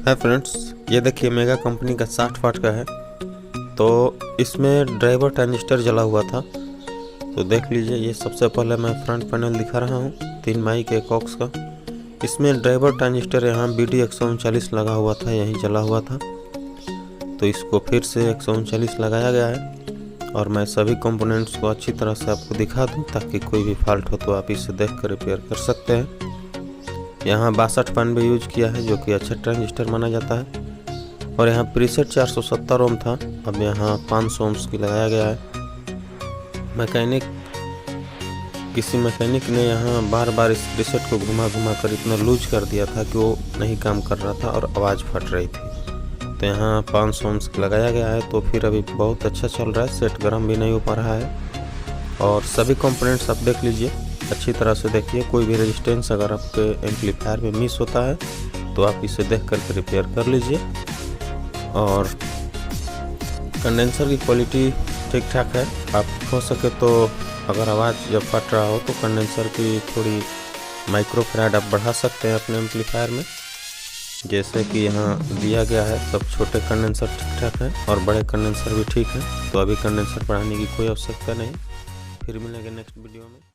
है फ्रेंड्स, ये देखिए मेगा कंपनी का 60 वाट का है। तो इसमें ड्राइवर ट्रांजिस्टर जला हुआ था, तो देख लीजिए। ये सबसे पहले मैं फ्रंट पैनल दिखा रहा हूँ 3 माइक 1 ऑक्स का। इसमें ड्राइवर ट्रांजिस्टर यहाँ BD 139 लगा हुआ था, यहीं जला हुआ था। तो इसको फिर से 139 लगाया गया है और मैं सभी कंपोनेंट्स को अच्छी तरह से आपको दिखा दूँ ताकि कोई भी फॉल्ट हो तो आप इसे देख कर रिपेयर कर सकते हैं। यहाँ 62 पान भी यूज किया है जो कि अच्छा ट्रांजिस्टर माना जाता है। और यहाँ प्रीसेट 470 ओम था, अब यहाँ 500 ओम्स की लगाया गया है। किसी मैकेनिक ने यहाँ बार बार इस प्रीसेट को घुमा घुमा कर इतना लूज कर दिया था कि वो नहीं काम कर रहा था और आवाज़ फट रही थी। तो यहाँ 500 ओम्स की लगाया गया है, तो फिर अभी बहुत अच्छा चल रहा है। सेट गर्म भी नहीं हो पा रहा है। और सभी कंपोनेंट्स आप देख लीजिए, अच्छी तरह से देखिए। कोई भी रेजिस्टेंस अगर आपके एम्पलीफायर में मिस होता है तो आप इसे देख करके रिपेयर कर लीजिए। और कंडेंसर की क्वालिटी ठीक ठाक है। आप हो सके तो अगर आवाज़ जब फट रहा हो तो कंडेंसर की थोड़ी माइक्रोफैराड आप बढ़ा सकते हैं अपने एम्पलीफायर में, जैसे कि यहाँ दिया गया है। सब छोटे कंडेंसर ठीक ठाक है और बड़े कंडेंसर भी ठीक है, तो अभी कंडेंसर बढ़ाने की कोई आवश्यकता नहीं। फिर मिलेंगे नेक्स्ट वीडियो में।